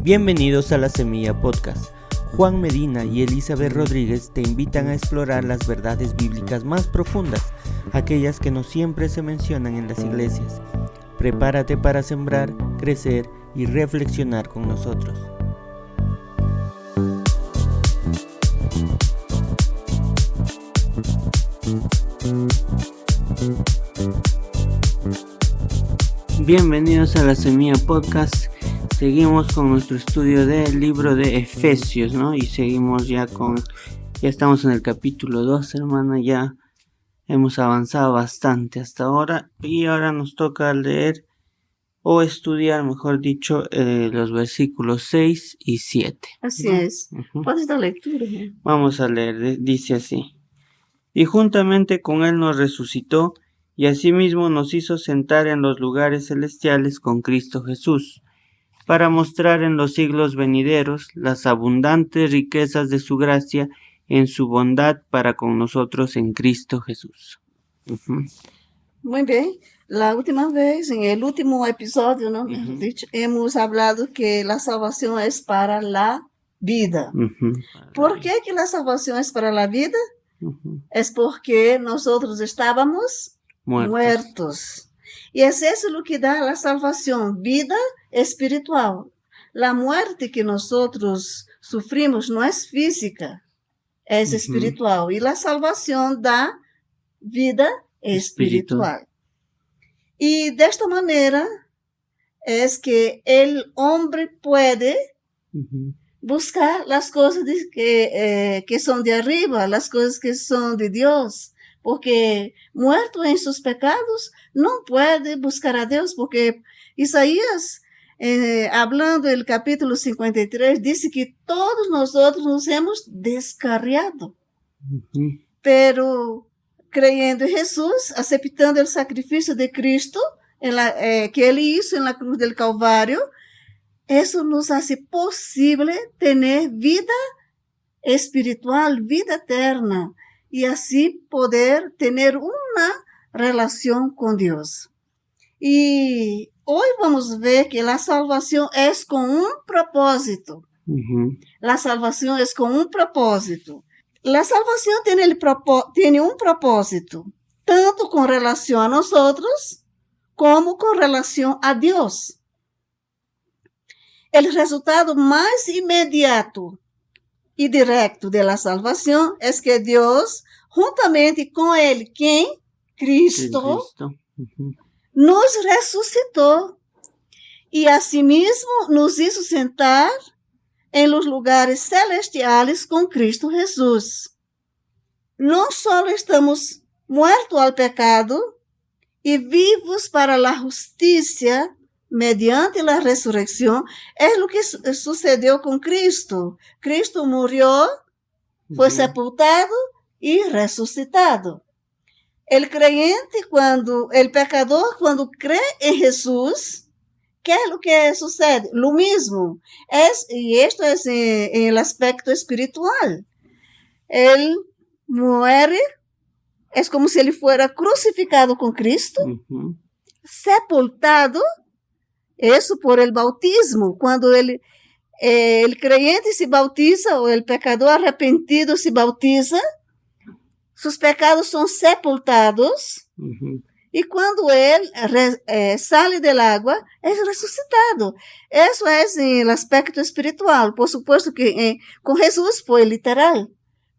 Bienvenidos a La Semilla Podcast. Juan Medina y Elizabeth Rodríguez te invitan a explorar las verdades bíblicas más profundas, aquellas que no siempre se mencionan en las iglesias. Prepárate para sembrar, crecer y reflexionar con nosotros. Bienvenidos a La Semilla Podcast. Seguimos con nuestro estudio del libro de Efesios, ¿no? Y seguimos ya estamos en el capítulo 2, hermana, ya hemos avanzado bastante hasta ahora y ahora nos toca leer o estudiar, mejor dicho, los versículos 6 y 7. Así ¿no? es. ¿Puedes dar lectura? Vamos a leer, dice así. Y juntamente con él nos resucitó y asimismo nos hizo sentar en los lugares celestiales con Cristo Jesús, para mostrar en los siglos venideros las abundantes riquezas de su gracia en su bondad para con nosotros en Cristo Jesús. Muy bien. La última vez, en el último episodio, ¿no? Hemos hablado que la salvación es para la vida. ¿Por qué que la salvación es para la vida? Es porque nosotros estábamos muertos. Y es eso lo que da la salvación, vida espiritual. La muerte que nosotros sufrimos no es física, es espiritual. Y la salvación da vida espiritual. Y de esta manera es que el hombre puede buscar las cosas que son de arriba, las cosas que son de Dios. Porque muerto en sus pecados, no puede buscar a Dios, porque Isaías, hablando del capítulo 53, dice que todos nosotros nos hemos descarriado. Pero creyendo en Jesús, aceptando el sacrificio de Cristo, que Él hizo en la cruz del Calvario, eso nos hace posible tener vida espiritual, vida eterna, y así poder tener una relación con Dios. Y hoy vamos a ver que la salvación es con un propósito. La salvación es con un propósito. La salvación tiene un propósito, tanto con relación a nosotros como con relación a Dios. El resultado más inmediato y directo de la salvación es que Dios, juntamente con Él, quien? Cristo, nos resucitó y asimismo nos hizo sentar en los lugares celestiales con Cristo Jesús. No solo estamos muertos al pecado y vivos para la justicia mediante la resurrección, es lo que sucedió con Cristo. Cristo murió, fue sepultado y resucitado. El creyente, el pecador, cuando cree en Jesús, ¿qué es lo que sucede? Lo mismo. Y esto es en el aspecto espiritual. Él muere, es como si él fuera crucificado con Cristo, sepultado, eso por el bautismo. Cuando el creyente se bautiza, o el pecador arrepentido se bautiza, sus pecados son sepultados, y cuando él sale del agua, es resucitado. Eso es en el aspecto espiritual. Por supuesto que con Jesús fue literal,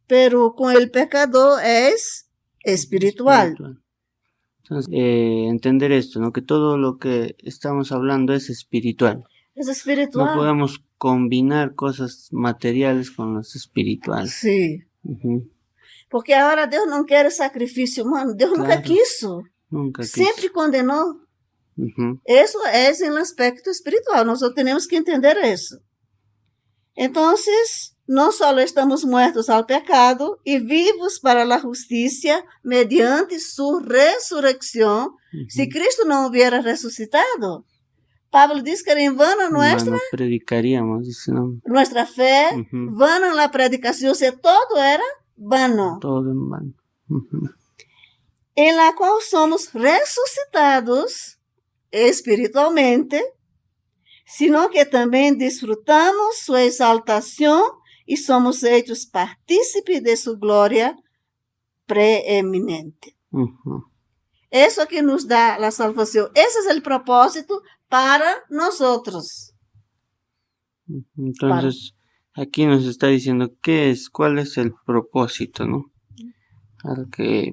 pero con el pecador es espiritual. Entonces, entender esto, ¿no? Que todo lo que estamos hablando es espiritual. Es espiritual. No podemos combinar cosas materiales con las espirituales. Sí. Porque ahora Dios no quiere sacrificio humano. Dios nunca quiso. Siempre condenó. Eso es en el aspecto espiritual. Nosotros tenemos que entender eso. Entonces, no solo estamos muertos al pecado y vivos para la justicia mediante su resurrección. Si Cristo no hubiera resucitado, Pablo dice que era en vano no predicaríamos, dice, ¿no? Nuestra fe, vano en la predicación, o sea, todo era vano. Todo en vano. En la cual somos resucitados espiritualmente sino que también disfrutamos su exaltación y somos hechos partícipes de su gloria preeminente. Eso que nos da la salvación. Ese es el propósito para nosotros. Entonces, aquí nos está diciendo cuál es el propósito, ¿no?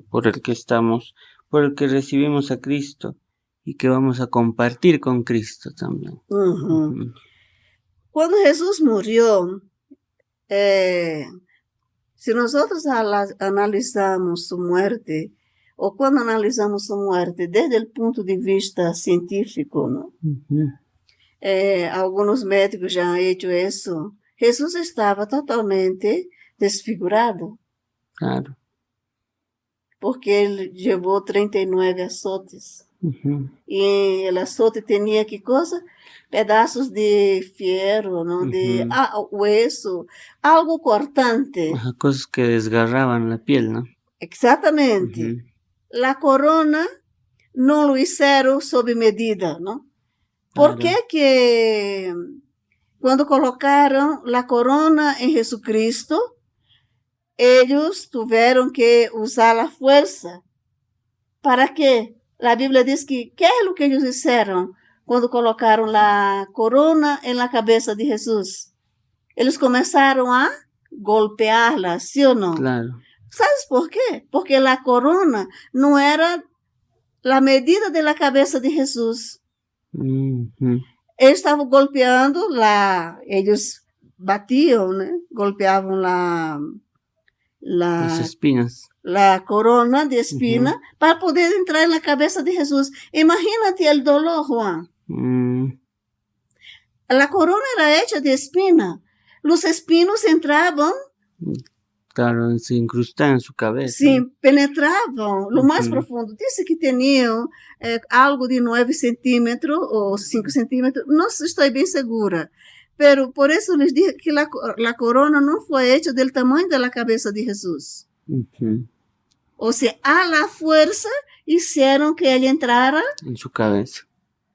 Por el que recibimos a Cristo y que vamos a compartir con Cristo también. Cuando Jesús murió, si nosotros analizamos su muerte, o cuando analizamos su muerte desde el punto de vista científico, ¿no? Algunos médicos ya han hecho eso. Jesús estaba totalmente desfigurado. Claro. Porque él llevó 39 azotes. Y el azote tenía, ¿qué cosa? Pedazos de fierro, ¿no? De hueso, algo cortante. Cosas que desgarraban la piel, ¿no? Exactamente. La corona no lo hicieron sobre medida, ¿no? ¿Por qué que cuando colocaron la corona en Jesucristo, ellos tuvieron que usar la fuerza? ¿Para qué? La Biblia dice que, ¿qué es lo que ellos hicieron cuando colocaron la corona en la cabeza de Jesús? Ellos comenzaron a golpearla, ¿sí o no? Claro. ¿Sabes por qué? Porque la corona no era la medida de la cabeza de Jesús. Ellos estaban golpeando ellos batían, ¿no? Golpeaban las espinas. La corona de espina para poder entrar en la cabeza de Jesús. Imagínate el dolor, Juan. La corona era hecha de espina. Los espinos entraban. Claro, se incrustaban en su cabeza. Sí, penetraban lo más profundo. Dice que tenían algo de 9 centímetros o 5 centímetros. No estoy bien segura. Pero por eso les dije que la corona no fue hecha del tamaño de la cabeza de Jesús. O sea, a la fuerza hicieron que él entrara en su cabeza.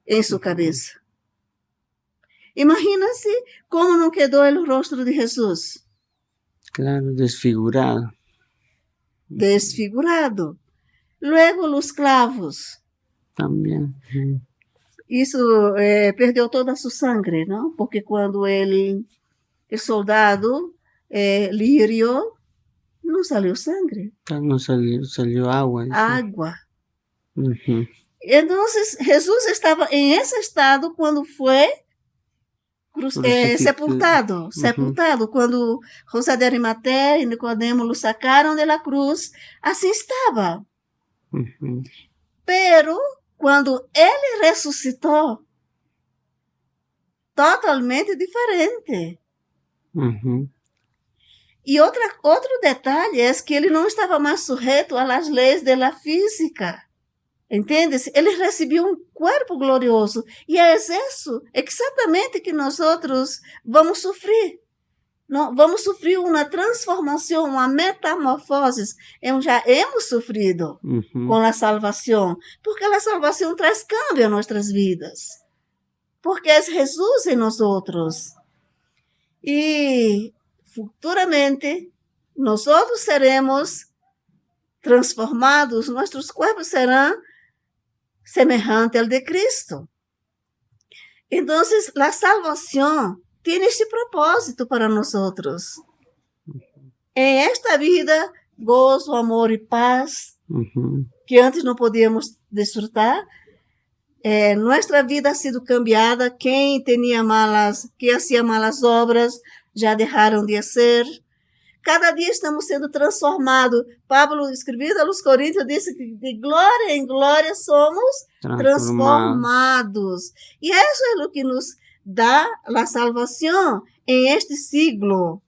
En su cabeza. Imagínense cómo no quedó el rostro de Jesús. Claro, desfigurado. Desfigurado. Luego los clavos. También. Isso perdeu toda a sua sangre, não? Porque quando o soldado lhe hirió, não saiu sangue. No salió agua. Água. Então, Jesus estava em esse estado quando foi sepultado. Sepultado. Quando José de Arimatea e Nicodemo o sacaram da cruz, assim estava. Pero quando ele ressuscitou, totalmente diferente. E outro detalhe é que ele não estava mais sujeito às leis da física. Entende? Ele recebeu um corpo glorioso. E é isso exatamente que nós vamos sofrer. Não, vamos sofrer uma transformação, uma metamorfose. Já hemos sofrido com a salvação. Porque a salvação traz cambio em nossas vidas. Porque é Jesus em nós. E futuramente, nós seremos transformados, nossos corpos serão semelhantes ao de Cristo. Então, a salvação tem este propósito para nós. Em esta vida, gozo, amor e paz, que antes não podíamos desfrutar, nossa vida ha sido cambiada. Quem hacía malas obras, já deixaram de ser. Cada dia estamos sendo transformados. Pablo, escrevendo aos Coríntios, disse que de glória em glória somos transformados. E isso é o que nos dá a salvação em este siglo.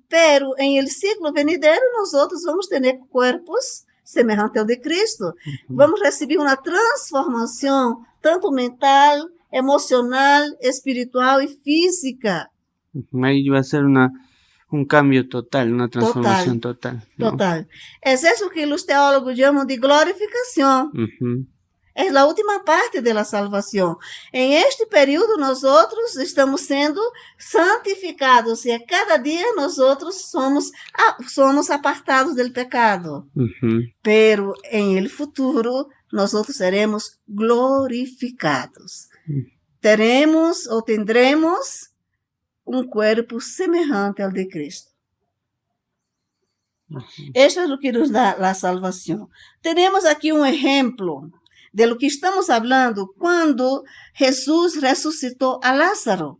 Pero em el siglo venidero, nós vamos ter corpos semelhantes ao de Cristo. Vamos receber uma transformação, tanto mental, emocional, espiritual e física. Aí vai ser um cambio total, uma transformação total. Total. É isso que os teólogos chamam de glorificação. É a última parte da salvação. Em este período, nós outros estamos sendo santificados e a cada dia nós outros somos apartados do pecado. Pero em el futuro, nós outros seremos glorificados. Teremos ou tendremos corpo semelhante ao de Cristo. Isso é o que nos dá a salvação. Temos aqui exemplo de lo que estamos falando quando Jesus ressuscitou a Lázaro.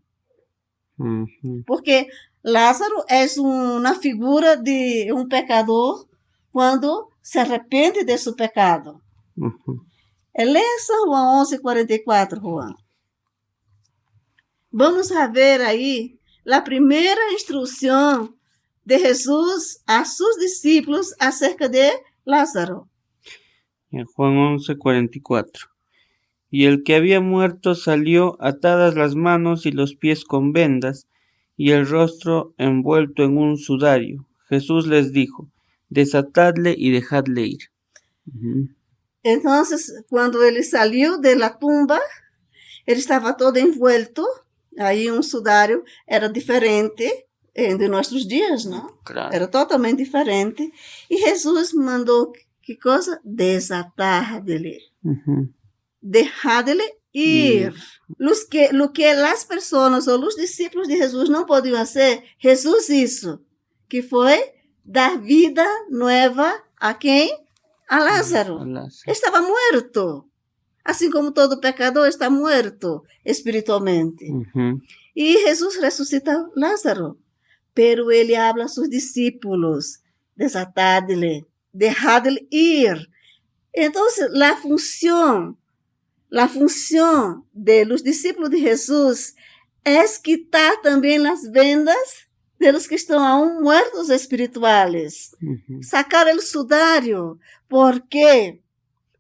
Porque Lázaro é uma figura de pecador quando se arrepende de seu pecado. Leia São João 11:44, Juan. Vamos a ver aí a primeira instrução de Jesus a sus discípulos acerca de Lázaro. Juan 11:44. Y el que había muerto salió atadas las manos y los pies con vendas y el rostro envuelto en un sudario. Jesús les dijo, desatadle y dejadle ir. Entonces, cuando él salió de la tumba, él estaba todo envuelto, aí sudário era diferente de nossos dias, não? Claro. Era totalmente diferente. E Jesus mandou, que coisa? Desatar dele. Dejar dele ir. Lo que as pessoas ou os discípulos de Jesus não podiam fazer, Jesus isso, que foi dar vida nova a quem? A Lázaro. Estava morto. Assim como todo pecador está morto espiritualmente. E Jesus ressuscita Lázaro. Pero ele habla a seus discípulos, desatadle, dejadle ir. Então, a função de los discípulos de Jesus é quitar também as vendas de los que estão aún muertos espirituales. Sacar o sudário, porque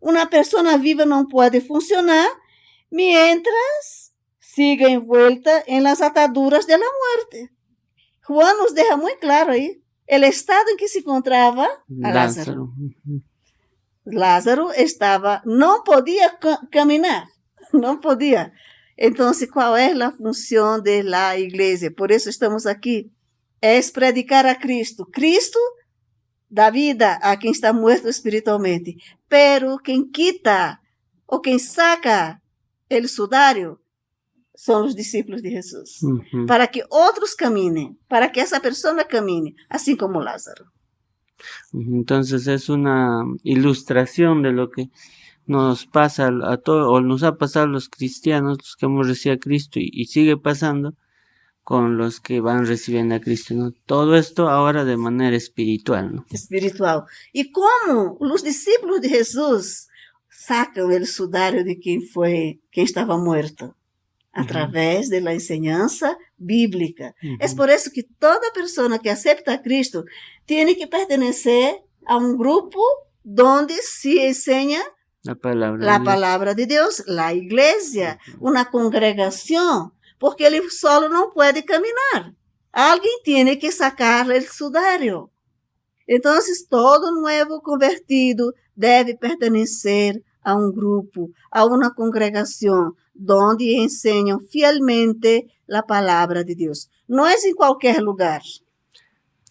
uma pessoa viva não pode funcionar mientras siga envuelta em las ataduras de la muerte. Juan nos deixa muito claro aí o estado em que se encontrava Lázaro. Lázaro não podia caminhar, não podia. Então, qual é a função da igreja? Por isso estamos aqui. É predicar a Cristo. Cristo dá vida a quem está morto espiritualmente. Pero quem quita ou quem saca o sudário são os discípulos de Jesus. Para que outros caminem, para que essa pessoa camine, assim como Lázaro. Entonces es una ilustración de lo que nos pasa a todos, o nos ha pasado a los cristianos, los que hemos recibido a Cristo y sigue pasando con los que van recibiendo a Cristo, ¿no? Todo esto ahora de manera espiritual, ¿no? Espiritual. E como os discípulos de Jesus sacam o sudário de quem estava morto? Através da enseñança bíblica. É por isso que toda pessoa que aceita a Cristo tem que pertencer a grupo onde se ensina a palavra de Deus, a igreja, uma congregação, porque ele solo não pode caminhar. Alguém tem que sacar o sudário. Então, todo novo convertido deve pertencer a grupo, a uma congregação, donde enseñan fielmente la palabra de Dios. No es en cualquier lugar.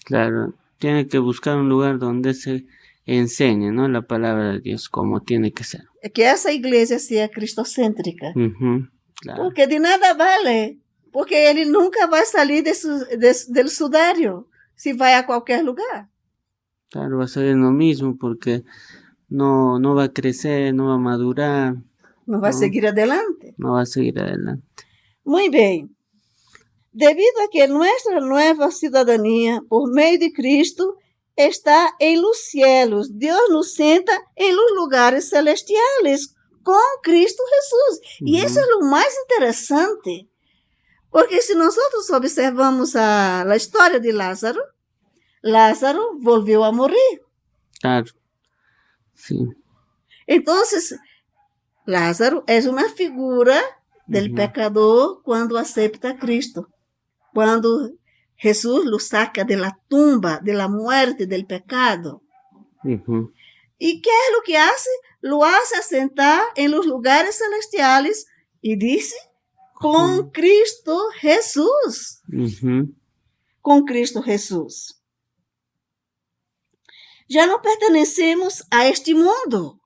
Claro, tiene que buscar un lugar donde se enseñe, ¿no? La palabra de Dios como tiene que ser. Que esa iglesia sea cristocéntrica. Claro. Porque de nada vale, porque ele nunca vai salir del sudário si vai a cualquier lugar. Claro, va a ser lo mismo porque no va a crecer, no va a madurar. Não vai seguir adelante. Não vai seguir adelante. Muito bem. Devido a que nossa nova cidadania, por meio de Cristo, está em los cielos, Deus nos senta em los lugares celestiales com Cristo Jesus. E isso é o mais interessante, porque se nós observamos a história de Lázaro, Lázaro volveu a morrer. Claro. Sim. Então, Lázaro é uma figura do pecador quando aceita a Cristo. Quando Jesus lo saca da tumba, da morte, do pecado. ¿Y qué es lo que hace? Lo hace sentar en los lugares celestiales y dice, con Cristo Jesús. Con Cristo Jesús. Ya no pertenecemos a este mundo.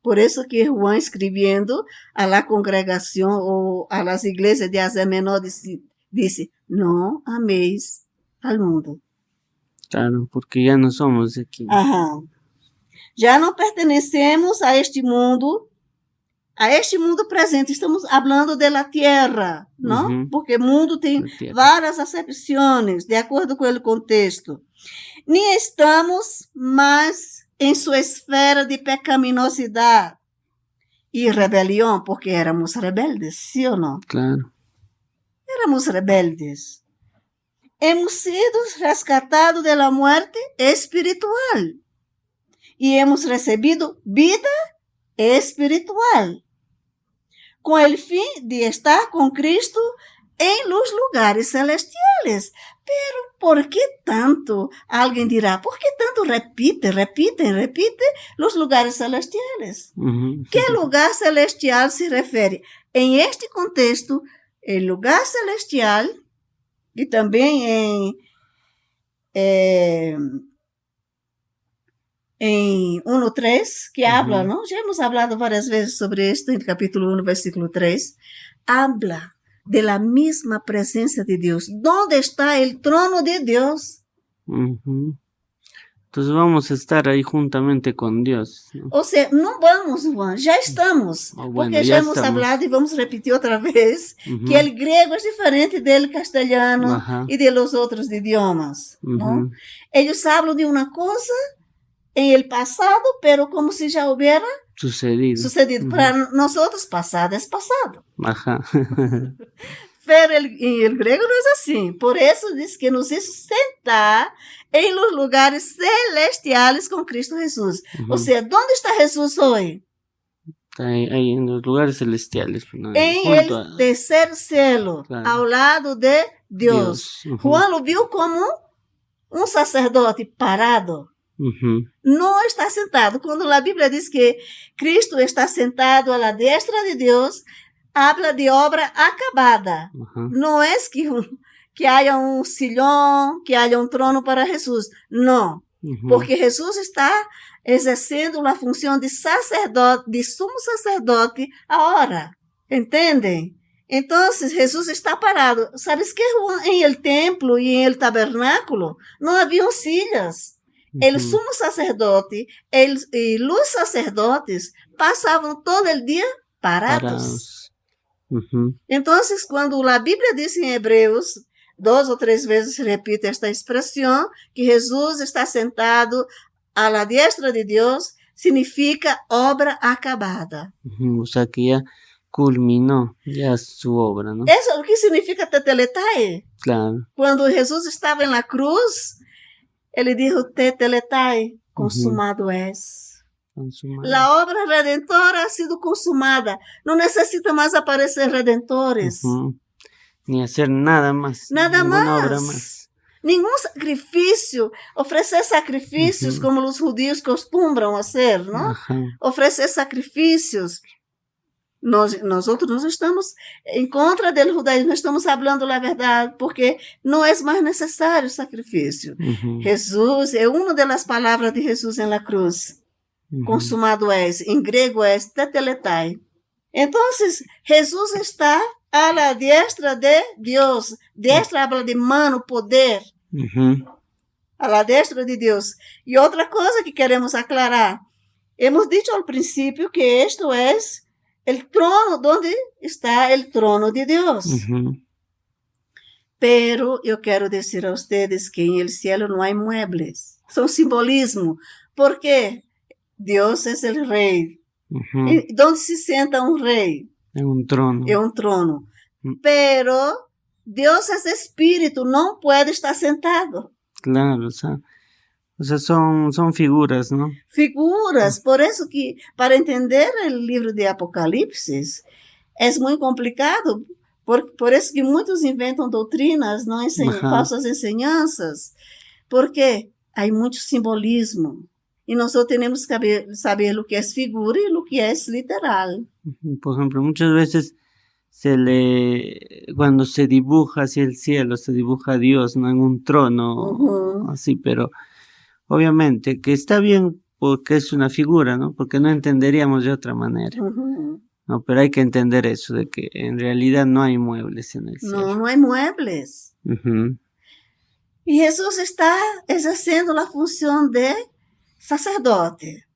Por eso que Juan, escribiendo a la congregación o a las iglesias de Asia Menor, dice, no améis al mundo. Claro, porque ya no somos de aquí. Ajá. Ya no pertenecemos a este mundo presente. Estamos hablando de la tierra, ¿no? Porque mundo tem várias acepções, de acordo com o contexto. Ni estamos mais em sua esfera de pecaminosidade e rebelião, porque éramos rebeldes, ¿sí ou não? Claro. Éramos rebeldes. Hemos sido rescatados de la muerte espiritual e hemos recebido vida espiritual, com o fim de estar com Cristo em los lugares celestiales. Pero, ¿por qué tanto? Alguien dirá, ¿por qué tanto repite los lugares celestiales? ¿Qué lugar celestial se refiere? En este contexto, el lugar celestial, y también en 1:3, que habla, ¿no? Ya hemos hablado varias veces sobre esto, en el capítulo 1, versículo 3, habla de la misma presencia de Dios. ¿Dónde está el trono de Dios? Entonces vamos a estar ahí juntamente con Dios, ¿no? O sea, no vamos, Juan, ya estamos. Porque ya hemos hablado y vamos a repetir otra vez que el griego es diferente del castellano y de los otros idiomas, ¿no? Ellos hablan de una cosa en el pasado, pero como si ya hubiera sucedido. Para nosotros, pasado es pasado. Pero en el griego no es así. Por eso dice que nos hizo sentar en los lugares celestiales con Cristo Jesús. O sea, ¿dónde está Jesús hoy? Ahí en los lugares celestiales. ¿No? En el tercer cielo, claro, ao lado de Dios. Juan lo vio como un sacerdote parado. No está sentado. Cuando la Biblia dice que Cristo está sentado a la diestra de Dios, habla de obra acabada. No es que haya un sillón, que haya un trono para Jesús. No, porque Jesús está ejerciendo la función de sacerdote, de sumo sacerdote ahora. ¿Entienden? Entonces Jesús está parado. ¿Sabes qué? En el templo y en el tabernáculo no había sillas. El sumo sacerdote y los sacerdotes pasaban todo el día parados. Entonces, cuando la Biblia dice en Hebreos, 2 o 3 veces repite esta expresión, que Jesús está sentado a la diestra de Dios, significa obra acabada. O sea que ya culminó ya su obra, ¿no? Eso es lo que significa teteletai. Claro. Cuando Jesús estaba en la cruz, Ele dijo, teteletai, consumado es. La obra redentora ha sido consumada. No necesita más aparecer redentores. Ni hacer nada más. Nada más. Obra más. Ningún sacrificio. Ofrecer sacrificios como los judíos acostumbran hacer, ¿no? Ofrecer sacrificios. Nosotros no estamos en contra del judaísmo, estamos hablando la verdad, porque no es más necesario sacrificio. Jesús, es una de las palabras de Jesús en la cruz. Consumado es, en griego es teteletai. Entonces, Jesús está a la diestra de Dios. Diestra habla de mano, poder. A la diestra de Dios. Y otra cosa que queremos aclarar. Hemos dicho al principio que esto es el trono, donde está el trono de Dios. Pero yo quiero decir a ustedes que en el cielo no hay muebles. Son simbolismo. ¿Por qué? Dios es el rey. ¿Dónde se sienta un rey? En un trono. En un trono. Pero Dios es espíritu, no puede estar sentado. Claro, o sea, son figuras, ¿no? Figuras, por eso que para entender el libro de Apocalipsis es muy complicado, por eso que muchos inventan doctrinas, ¿no? Falsas enseñanzas, porque hay mucho simbolismo. Y nosotros tenemos que saber lo que es figura y lo que es literal. Por ejemplo, muchas veces cuando se dibuja hacia el cielo, se dibuja a Dios, ¿no? En un trono, así, pero obviamente que está bien porque es una figura, ¿no? Porque no entenderíamos de otra manera. No, pero hay que entender eso, de que en realidad no hay muebles en el cielo. No hay muebles. Y Jesús está ejerciendo la función de sacerdote.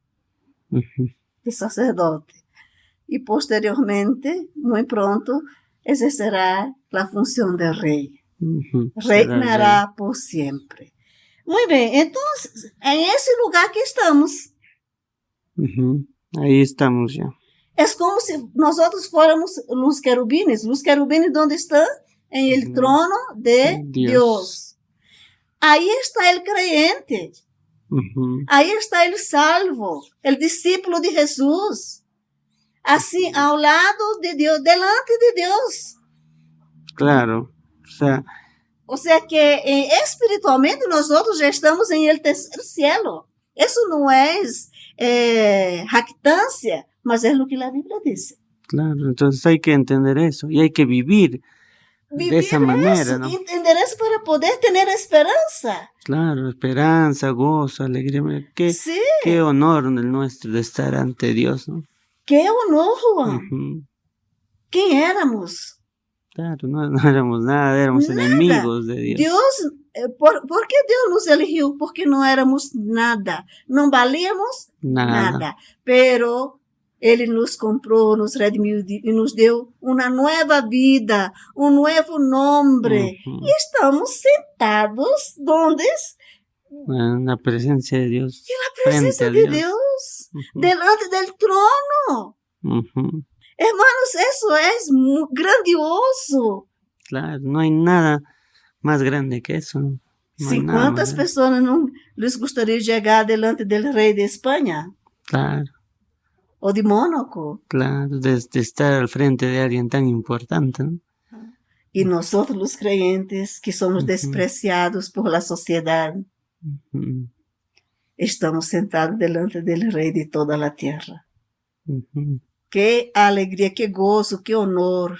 De sacerdote. Y posteriormente, muy pronto, ejercerá la función de rey. Reinará por siempre. Muy bien, entonces, en ese lugar que estamos. Ahí estamos ya. Es como si nosotros fuéramos los querubines. Los querubines, ¿dónde están? En el trono de Dios. Ahí está el creyente. Ahí está el salvo, el discípulo de Jesús. Así, al lado de Dios, delante de Dios. Claro, o sea que espiritualmente nosotros ya estamos en el tercer cielo. Eso no es jactancia, mas es lo que la Biblia dice. Claro, entonces hay que entender eso y hay que vivir de esa manera, ¿no? Entender eso para poder tener esperanza. Claro, esperanza, gozo, alegría. Qué honor el nuestro de estar ante Dios, ¿no? Qué honor, Juan. ¿Quién éramos? Claro, no éramos nada, éramos enemigos de Dios. ¿Por qué Dios nos eligió? Porque no éramos nada, no valíamos nada. Pero Él nos compró, nos redimió y nos dio una nueva vida, un nuevo nombre. Y estamos sentados, ¿dónde? En la presencia de Dios. En la presencia de Dios, delante del trono. Hermanos, eso es muy grandioso. Claro, no hay nada más grande que eso. Sí, ¿cuántas personas no les gustaría llegar delante del rey de España? Claro. O de Mónaco. Claro, de estar al frente de alguien tan importante, ¿no? Y nosotros los creyentes que somos despreciados por la sociedad, estamos sentados delante del rey de toda la tierra. Qué alegría, qué gozo, qué honor,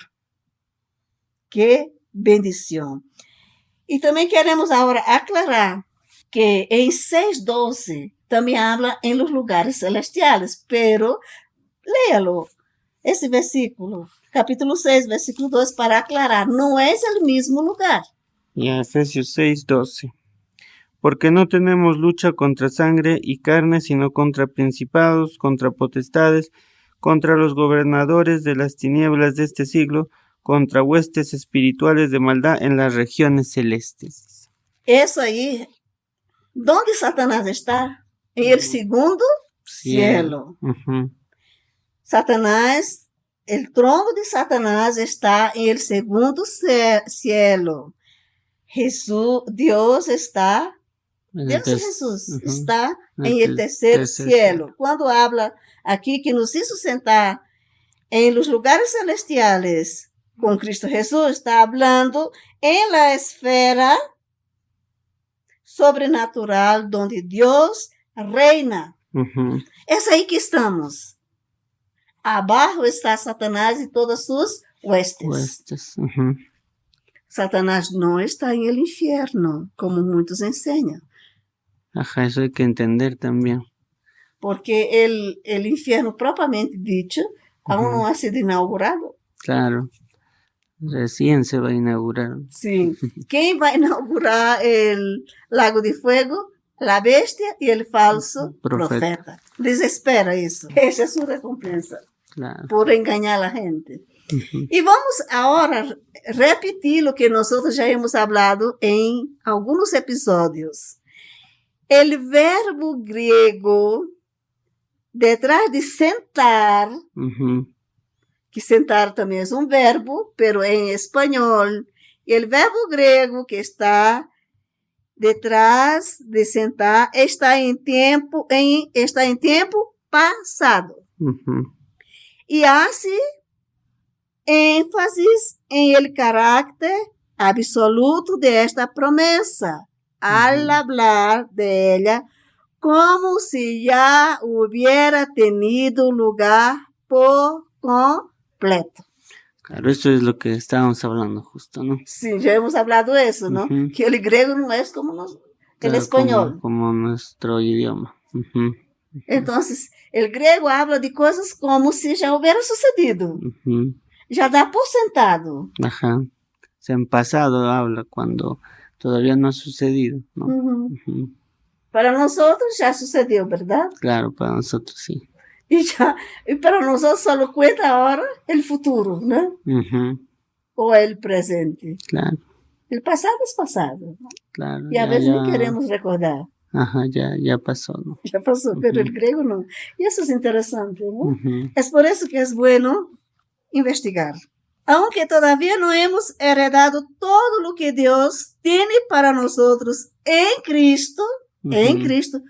qué bendición. Y también queremos ahora aclarar que en 6:12 también habla en los lugares celestiales, pero léalo, ese versículo, capítulo 6, versículo 2, para aclarar, no es el mismo lugar. Efesios 6:12. Porque no tenemos lucha contra sangre y carne, sino contra principados, contra potestades, contra los gobernadores de las tinieblas de este siglo, contra huestes espirituales de maldad en las regiones celestes. Eso ahí, ¿dónde Satanás está? En el segundo cielo. Satanás, el trono de Satanás está en el segundo cielo. Dios está, Jesús está en el tercer cielo. Cuando habla aquí que nos hizo sentar en los lugares celestiales con Cristo Jesús, está hablando en la esfera sobrenatural donde Dios reina. Es ahí que estamos. Abajo está Satanás y todas sus huestes. Satanás no está en el infierno, como muchos enseñan. Eso hay que entender también. Porque el infierno propiamente dicho aún no ha sido inaugurado. Claro, recién se va a inaugurar. Sí. ¿Quién va a inaugurar el lago de fuego? La bestia y el falso profeta. Les espera eso. Esa es su recompensa. Claro. Por engañar a la gente. Y vamos ahora a repetir lo que nosotros ya hemos hablado en algunos episodios. El verbo griego detrás de sentar, que sentar también es un verbo, pero en español, el verbo griego que está detrás de sentar está en tiempo pasado. Y hace énfasis en el carácter absoluto de esta promesa al hablar de ella como si ya hubiera tenido lugar por completo. Claro, eso es lo que estábamos hablando justo, ¿no? Sí, ya hemos hablado de eso, ¿no? Ujú. Que el griego no es como el Claro, español. como nuestro idioma. Ujú, Entonces, el griego habla de cosas como si ya hubiera sucedido. ujú. Ya da por sentado. Ajá. O sea, en pasado habla cuando todavía no ha sucedido, ¿no? Ujú. Ujú. Para nosotros ya sucedió, ¿verdad? Claro, para nosotros sí. Y para nosotros solo cuenta ahora el futuro, ¿no? Ujú. O el presente. Claro, El pasado es pasado. claro. Y a veces ni queremos recordar. Ajá, ya pasó, ¿no? Ya pasó, pero el Ujú. griego no. Y eso es interesante, ¿no? Ujú. Es por eso que es bueno investigar. Aunque todavía no hemos heredado todo lo que Dios tiene para nosotros en Cristo,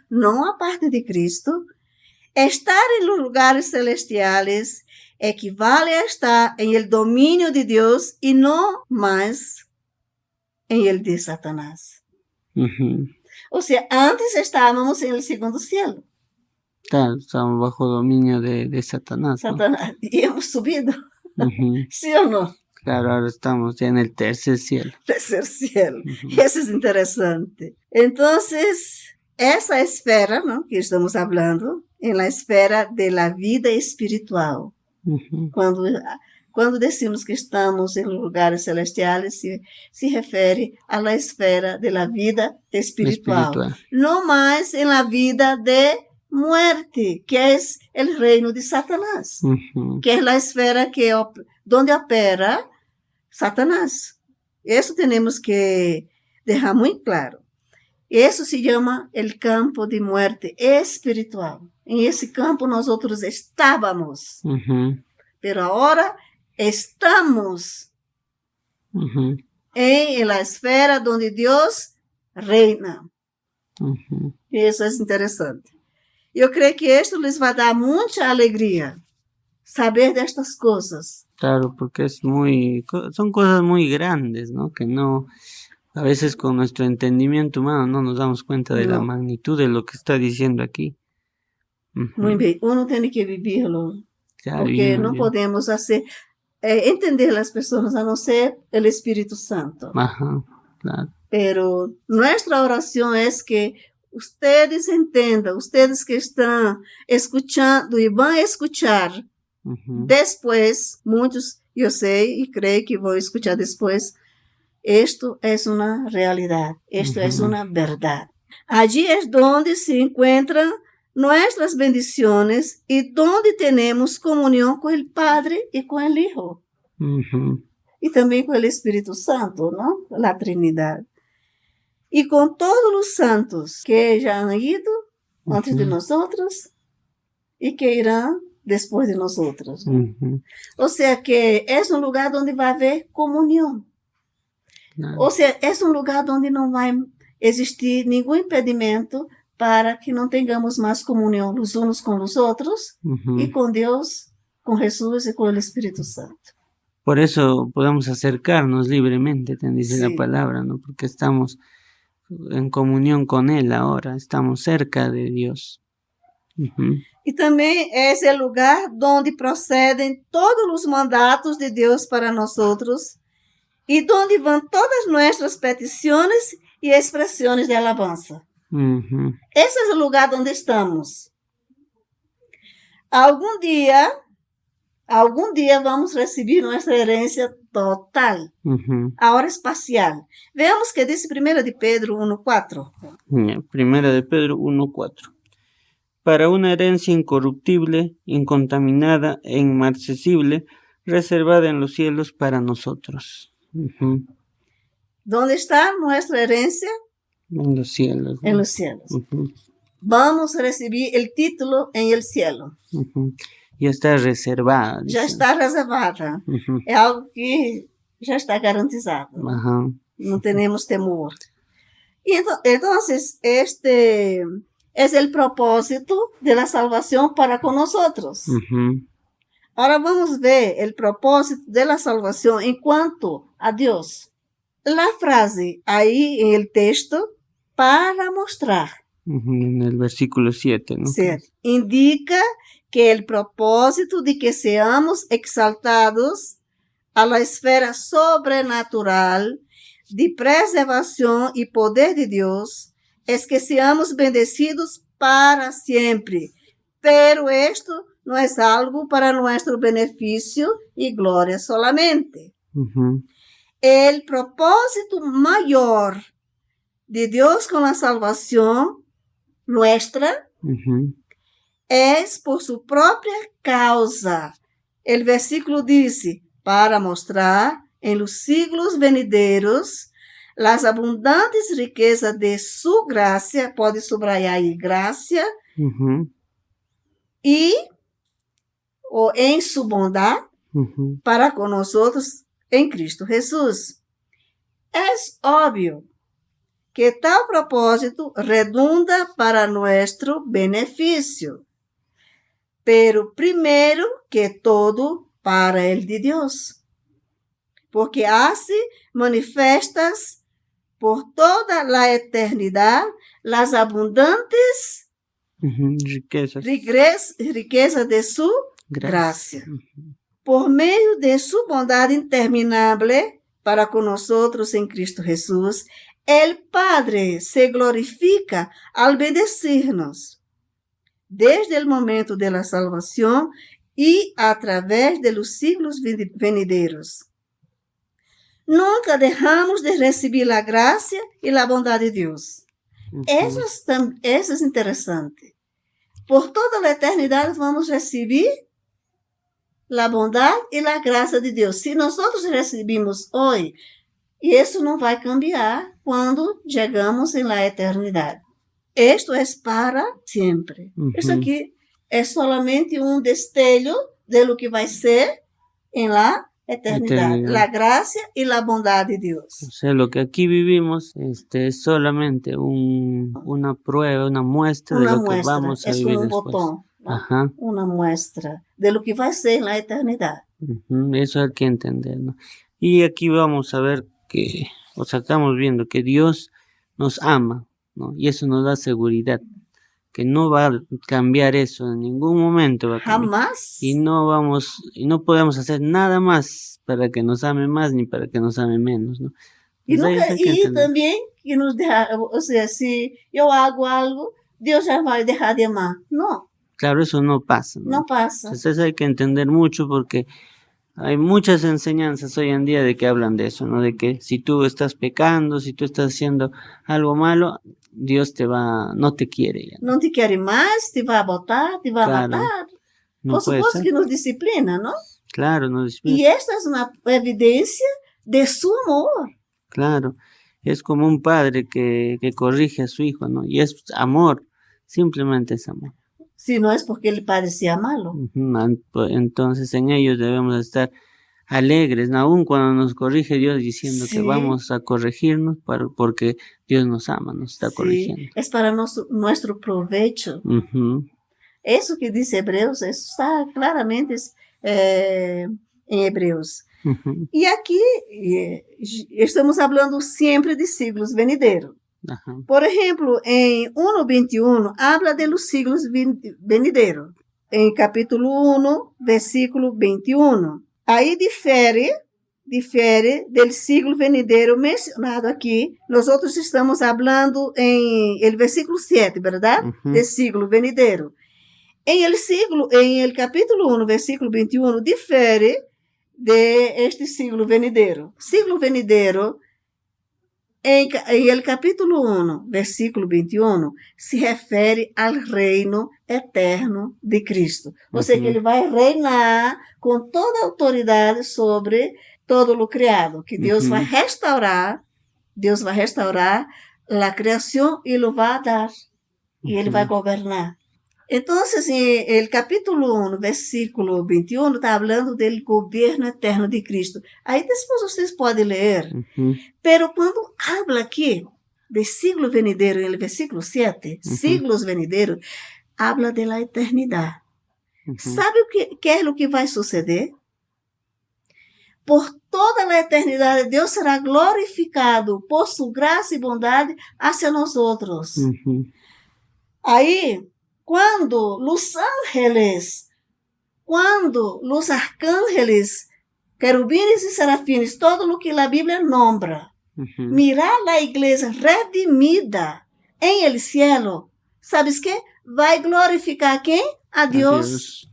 no aparte de Cristo, estar en los lugares celestiales equivale a estar en el dominio de Dios y no más en el de Satanás. Ujú. O sea, antes estábamos en el segundo cielo. Claro, estamos bajo dominio de Satanás, ¿no? Satanás, y hemos subido, Ujú. ¿sí o no? Claro, ahora estamos ya en el tercer cielo. Tercer cielo. Ujú. Eso es interesante. Entonces, esa esfera, ¿no?, que estamos hablando, en la esfera de la vida espiritual. Ujú. Quando decimos que estamos em lugares celestiais, se refere à la esfera de la vida espiritual. Não mais em la vida de muerte, que é o reino de Satanás, que é a esfera donde opera Satanás. Isso temos que deixar muito claro. Isso se chama o campo de muerte espiritual. Em esse campo nós outros estávamos. Pero ahora estamos en la esfera donde Dios reina. Isso é interessante. Eu creio que esto les vai dar muita alegria, saber destas coisas. Claro, porque son cosas muy grandes, ¿no? Que no, a veces con nuestro entendimiento humano no nos damos cuenta de la magnitud de lo que está diciendo aquí. Muito bem, uno tem que vivirlo. Claro, porque não podemos entender as pessoas a não ser o Espírito Santo. Ajá, claro. Pero nuestra oración es que ustedes entendan, ustedes que están escuchando y van a escuchar después, muchos yo sé y creo que van a escuchar después, esto es una realidad, esto es una verdad. Allí es donde se encuentran nuestras bendiciones y donde tenemos comunión con el Padre y con el Hijo. Y también con el Espíritu Santo, ¿no? La Trinidad. Y con todos los santos que ya han ido antes de nosotros y que irán después de nosotros. O sea que es un lugar donde va a haber comunión. O sea, es un lugar donde no va a existir ningún impedimento para que não tenhamos mais comunhão os uns com os outros e com Deus, com Jesus e com o Espírito Santo. Por eso podemos acercarnos libremente, te dice la palabra, ¿no? Porque estamos en comunión con Él ahora, estamos cerca de Dios. E também é esse lugar donde procedem todos os mandatos de Deus para nós e donde vão todas nossas petições e expressões de alabança. Esse é o lugar onde estamos. Algum dia vamos receber nossa herência total, agora espacial. Veamos que diz 1 de Pedro 1:4. 1 de Pedro 1:4. Para una herencia incorruptible, incontaminada e inmarcesible, reservada en los cielos para nosotros. ¿Dónde está nuestra herencia? En los cielos. En los cielos. Vamos a recibir el título en el cielo. Ya está reservada. Ya está reservada. Es algo que ya está garantizado. No tenemos temor. Y entonces, este es el propósito de la salvación para con nosotros. Ahora vamos a ver el propósito de la salvación en cuanto a Dios. La frase ahí en el texto, para mostrar En el versículo 7, ¿no? 7. Indica que el propósito de que seamos exaltados a la esfera sobrenatural de preservación y poder de Dios es que seamos bendecidos para siempre. Pero esto no es algo para nuestro beneficio y gloria solamente. El propósito mayor de Dios con la salvación nuestra es por su propia causa. El versículo dice, para mostrar en los siglos venideros las abundantes riquezas de su gracia, pode subrayar ahí, gracia, y o en su bondad para con nosotros en Cristo Jesús. Es obvio que tal propósito redunda para nuestro beneficio, pero primero que todo para el de Dios, porque hace manifestas por toda la eternidad las abundantes riquezas de su gracia. Por medio de su bondad interminable para con nosotros en Cristo Jesús, el Padre se glorifica al bendecirnos desde el momento de la salvación y a través de los siglos venideros. Nunca dejamos de recibir la gracia y la bondad de Dios. Eso es interesante. Por toda la eternidad vamos a recibir la bondad y la gracia de Dios. Si nosotros recibimos hoy, y eso no vai cambiar quando chegamos em la eternidade. Isto é para sempre. Isso aqui é solamente destello de lo que vai ser em la eternidade. La gracia y la bondad de Dios. O sea, lo que aquí vivimos es solamente una prueba, una muestra de lo que vamos a vivir después. Botón, ¿no? Una muestra de lo que vai ser en la eternidad. Eso hay que entender, ¿no? Y aquí vamos a ver que, o sea, estamos viendo que Dios nos ama, ¿no? Y eso nos da seguridad, que no va a cambiar eso en ningún momento. Jamás. Y no podemos hacer nada más para que nos ame más ni para que nos ame menos, ¿no? Y también que nos deja, o sea, si yo hago algo, Dios ya va a dejar de amar. No. Claro, eso no pasa, ¿no? No pasa. Entonces hay que entender mucho porque hay muchas enseñanzas hoy en día de que hablan de eso, ¿no? De que si tú estás pecando, si tú estás haciendo algo malo, Dios no te quiere. Ya, ¿no? No te quiere más, te va a botar, te va a matar. No por supuesto que nos disciplina, ¿no? Claro, nos disciplina. Y esta es una evidencia de su amor. Claro, es como un padre que corrige a su hijo, ¿no? Y es amor, simplemente es amor. Si no es porque el padre sea malo. Entonces en ellos debemos estar alegres, ¿no? Aún cuando nos corrige Dios diciendo que vamos a corregirnos porque Dios nos ama, nos está corrigiendo. Es para nuestro provecho. Eso que dice Hebreos, eso está claramente en Hebreos. Y aquí estamos hablando siempre de siglos venideros. Por ejemplo, en 1:21 habla de los siglos venideros. En capítulo 1, versículo 21. Ahí difiere del siglo venidero mencionado aquí. Nosotros estamos hablando en el versículo 7, ¿verdad? Del siglo venidero. En el capítulo 1, versículo 21, difiere de este siglo venidero. Siglo venidero, en el capítulo 1, versículo 21, se refere al reino eterno de Cristo. O sea que ele vai reinar com toda a autoridade sobre todo lo criado, que Deus vai restaurar a criação e lo vai dar, e ele vai governar. Entonces, en el capítulo 1, versículo 21, está hablando del gobierno eterno de Cristo. Ahí después ustedes pueden leer. Pero cuando habla aquí de siglo venidero, en el versículo 7, siglos venideros, habla de la eternidad. ¿Sabe qué es lo que va a suceder? Por toda la eternidad, Dios será glorificado por su gracia y bondad hacia nosotros. Aí, quando os arcángeles, querubines e serafines, todo o que a Bíblia nombra, mirar a igreja redimida em el cielo, ¿sabes qué? Vai glorificar quem? A Deus.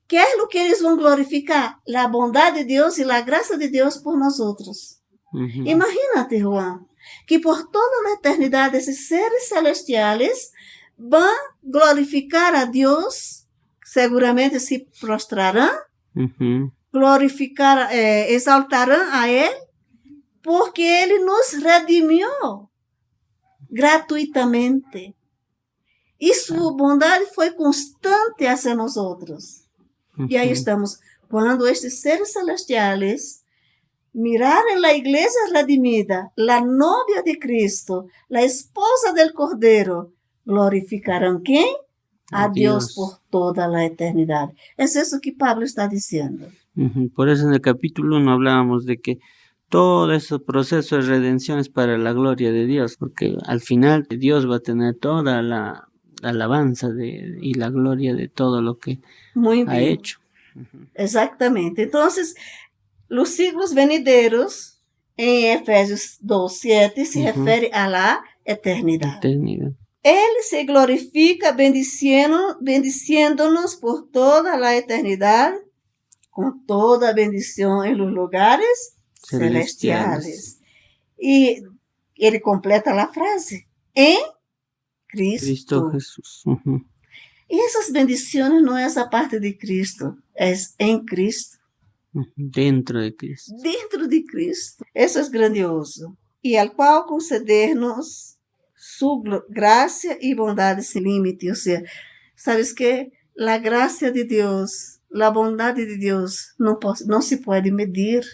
Que é o que eles vão glorificar? A bondade de Deus e a graça de Deus por nós outros. Imagínate, Juan, que por toda a eternidade esses seres celestiais vão glorificar a Deus, seguramente se prostrarão, glorificar, exaltarão a Ele, porque Ele nos redimiu gratuitamente. E sua bondade foi constante hacia nós outros. E aí estamos, quando estes seres celestiais mirarem a igreja redimida, a novia de Cristo, a esposa del Cordeiro, glorificarão quem? A Deus por toda a eternidade. É isso que Pablo está dizendo. Por eso en el capítulo 1 hablábamos de que todo ese proceso de redención es para la gloria de Dios, porque al final Dios va a tener toda la alabanza y la gloria de todo lo que ha hecho. Exactamente. Entonces, los siglos venideros, en Efesios 2:7, se refiere a la eternidad. Él se glorifica bendiciéndonos por toda la eternidad, con toda bendición en los lugares celestiales. Y él completa la frase, en Cristo Jesús. Y esas bendiciones no es aparte de Cristo, es en Cristo. Dentro de Cristo. Dentro de Cristo. Eso es grandioso. Y al cual concedernos su gracia y bondad sin límite. O sea, ¿sabes qué? La gracia de Dios, la bondad de Dios no se puede medir.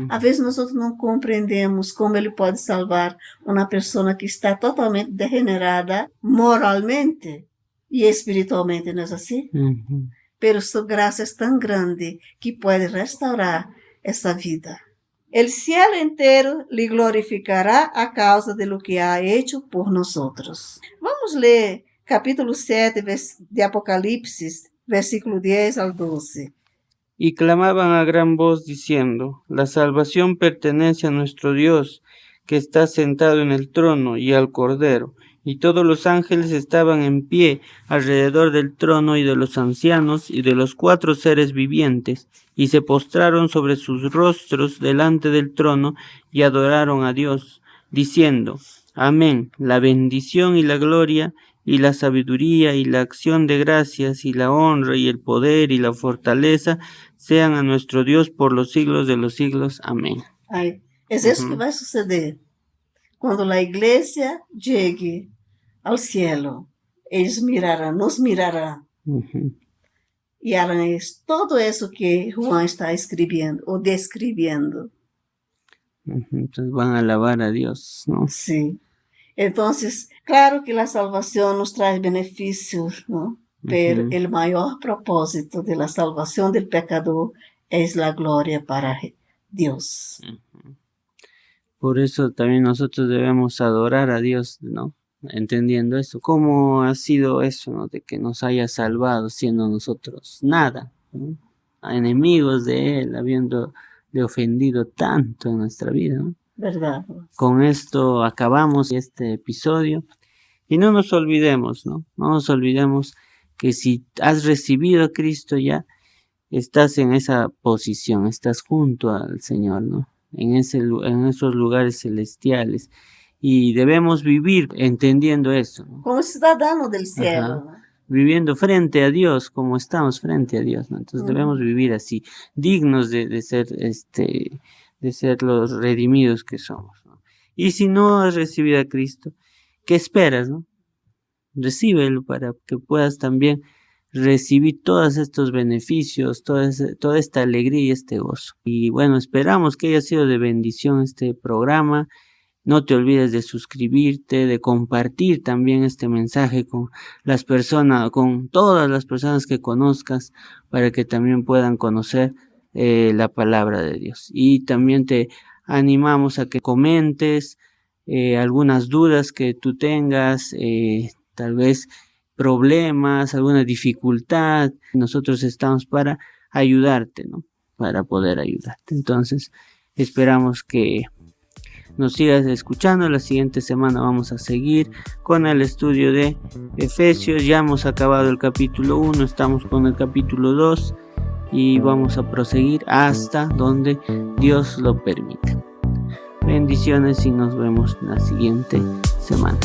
A veces nosotros no comprendemos cómo Ele pode salvar uma pessoa que está totalmente degenerada moralmente e espiritualmente, não é assim? Pero su gracia es tan grande que puede restaurar esa vida. El cielo entero le glorificará a causa de lo que ha hecho por nosotros. Vamos ler capítulo 7 de Apocalipsis, versículo 10 al 12. Y clamaban a gran voz diciendo, la salvación pertenece a nuestro Dios, que está sentado en el trono, y al Cordero. Y todos los ángeles estaban en pie alrededor del trono y de los ancianos y de los 4 seres vivientes, y se postraron sobre sus rostros delante del trono y adoraron a Dios, diciendo, Amén, la bendición y la gloria y la sabiduría y la acción de gracias y la honra y el poder y la fortaleza sean a nuestro Dios por los siglos de los siglos. Amén. Ay, es eso que va a suceder. Cuando la iglesia llegue al cielo, ellos nos mirarán y harán todo eso que Juan está escribiendo o describiendo. Entonces van a alabar a Dios, ¿no? Sí. Entonces, claro que la salvación nos trae beneficios, ¿no? Pero el mayor propósito de la salvación del pecador es la gloria para Dios. Por eso también nosotros debemos adorar a Dios, ¿no? Entendiendo eso. ¿Cómo ha sido eso, ¿no? De que nos haya salvado siendo nosotros nada, ¿no? Enemigos de Él, habiéndole ofendido tanto en nuestra vida, ¿no? ¿Verdad? Con esto acabamos este episodio y no nos olvidemos, ¿no? No nos olvidemos que si has recibido a Cristo ya, estás en esa posición, estás junto al Señor, ¿no? En esos lugares celestiales, y debemos vivir entendiendo eso, ¿no? Como ciudadanos del cielo. Ajá. Viviendo frente a Dios, como estamos frente a Dios, ¿no? Entonces debemos vivir así, dignos de ser los redimidos que somos, ¿no? Y si no has recibido a Cristo, ¿qué esperas, no? Recíbelo para que puedas también recibir todos estos beneficios, toda esta alegría y este gozo. Y bueno, esperamos que haya sido de bendición este programa. No te olvides de suscribirte, de compartir también este mensaje con las personas, con todas las personas que conozcas, para que también puedan conocer la palabra de Dios. Y también te animamos a que comentes algunas dudas que tú tengas, tal vez problemas, alguna dificultad. Nosotros estamos para ayudarte, ¿no? Para poder ayudarte. Entonces, esperamos que nos sigas escuchando. La siguiente semana vamos a seguir con el estudio de Efesios. Ya hemos acabado el capítulo 1, estamos con el capítulo 2 y vamos a proseguir hasta donde Dios lo permita. Bendiciones y nos vemos la siguiente semana.